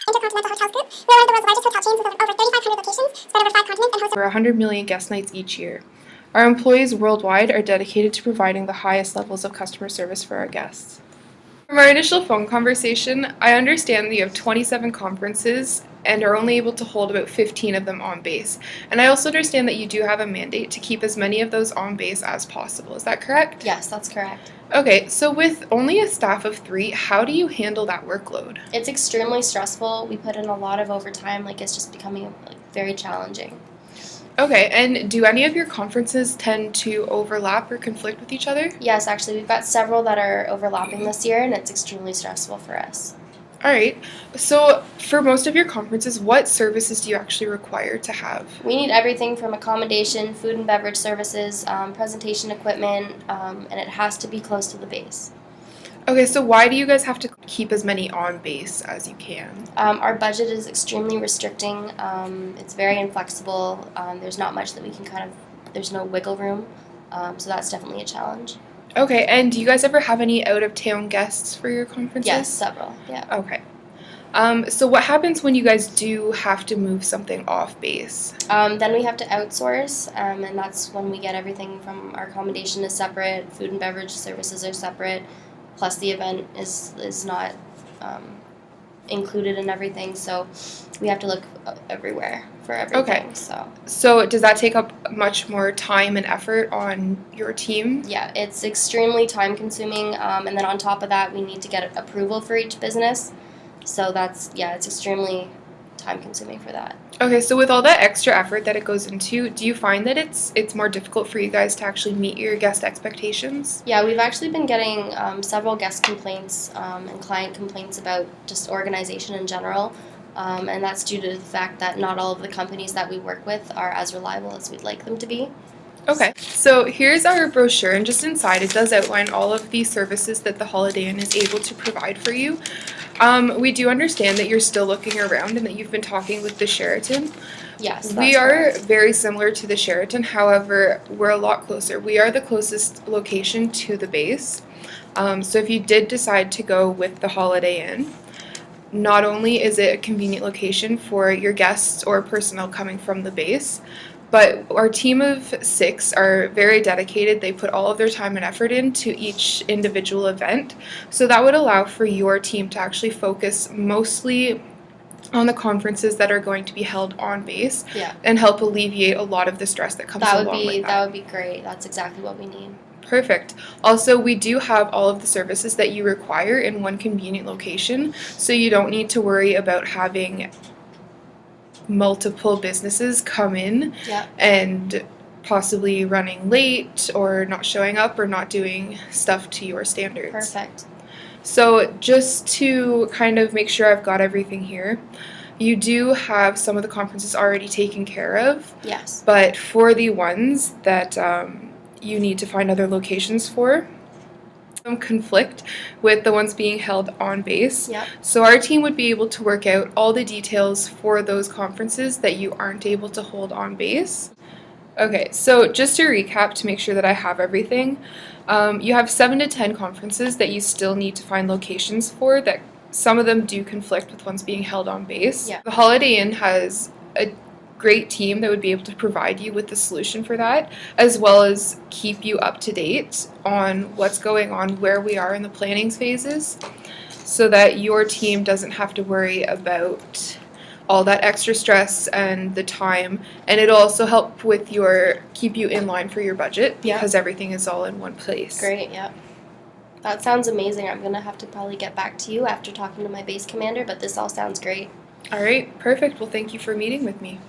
Intercontinental Hotels Group. We're one of the world's largest hotel chains with over 3,500 locations spread over 5 continents and hosts over 100 million guest nights each year. Our employees worldwide are dedicated to providing the highest levels of customer service for our guests. From our initial phone conversation, I understand that you have 27 conferences and are only able to hold about 15 of them on base. And I also understand that you do have a mandate to keep as many of those on base as possible. Is that correct? Yes, that's correct. Okay, so with only a staff of 3, how do you handle that workload? It's extremely stressful. We put in a lot of overtime. It's just becoming very challenging. Okay, and do any of your conferences tend to overlap or conflict with each other? Yes, actually, we've got several that are overlapping this year, and it's extremely stressful for us. All right, so for most of your conferences, what services do you actually require to have? We need everything from accommodation, food and beverage services, presentation equipment, and it has to be close to the base. Okay, so why do you guys have to keep as many on base as you can? Our budget is extremely restricting. It's very inflexible. There's not much that we can there's no wiggle room. So that's definitely a challenge. Okay, and do you guys ever have any out-of-town guests for your conferences? Yes, several, yeah. Okay. So what happens when you guys do have to move something off base? Then we have to outsource, and that's when we get everything from our accommodation is separate, food and beverage services are separate, plus the event is not included in everything, so we have to look everywhere for everything. Okay. So does that take up much more time and effort on your team? Yeah, it's extremely time consuming, and then on top of that we need to get approval for each business, so it's extremely time consuming for that. Okay, so with all that extra effort that it goes into, do you find that it's more difficult for you guys to actually meet your guest expectations? Yeah, we've actually been getting several guest complaints and client complaints about just organization in general, and that's due to the fact that not all of the companies that we work with are as reliable as we'd like them to be. Okay, so here's our brochure, and just inside it does outline all of the services that the Holiday Inn is able to provide for you. We do understand that you're still looking around and that you've been talking with the Sheraton. Yes, that's we are correct. very similar to the Sheraton, however, we're a lot closer. We are the closest location to the base. So if you did decide to go with the Holiday Inn, not only is it a convenient location for your guests or personnel coming from the base, but our team of 6 are very dedicated. They put all of their time and effort into each individual event. So that would allow for your team to actually focus mostly on the conferences that are going to be held on base, Yeah. and help alleviate a lot of the stress that comes along with that. That would be great. That's exactly what we need. Perfect. Also, we do have all of the services that you require in one convenient location, so you don't need to worry about having multiple businesses come in Yeah. and possibly running late or not showing up or not doing stuff to your standards. Perfect. So just to kind of make sure I've got everything here, you do have some of the conferences already taken care of, Yes. but for the ones that you need to find other locations for, some conflict with the ones being held on base. Yep. So our team would be able to work out all the details for those conferences that you aren't able to hold on base. Okay, so just to recap to make sure that I have everything, you have 7 to 10 conferences that you still need to find locations for, that some of them do conflict with ones being held on base. Yeah. The Holiday Inn has a great team that would be able to provide you with the solution for that, as well as keep you up to date on what's going on, where we are in the planning phases, so that your team doesn't have to worry about all that extra stress and the time, and it'll also help with keep you in line for your budget, Yeah. because everything is all in one place. Great, yeah. That sounds amazing. I'm going to have to probably get back to you after talking to my base commander, but this all sounds great. All right, perfect. Well, thank you for meeting with me.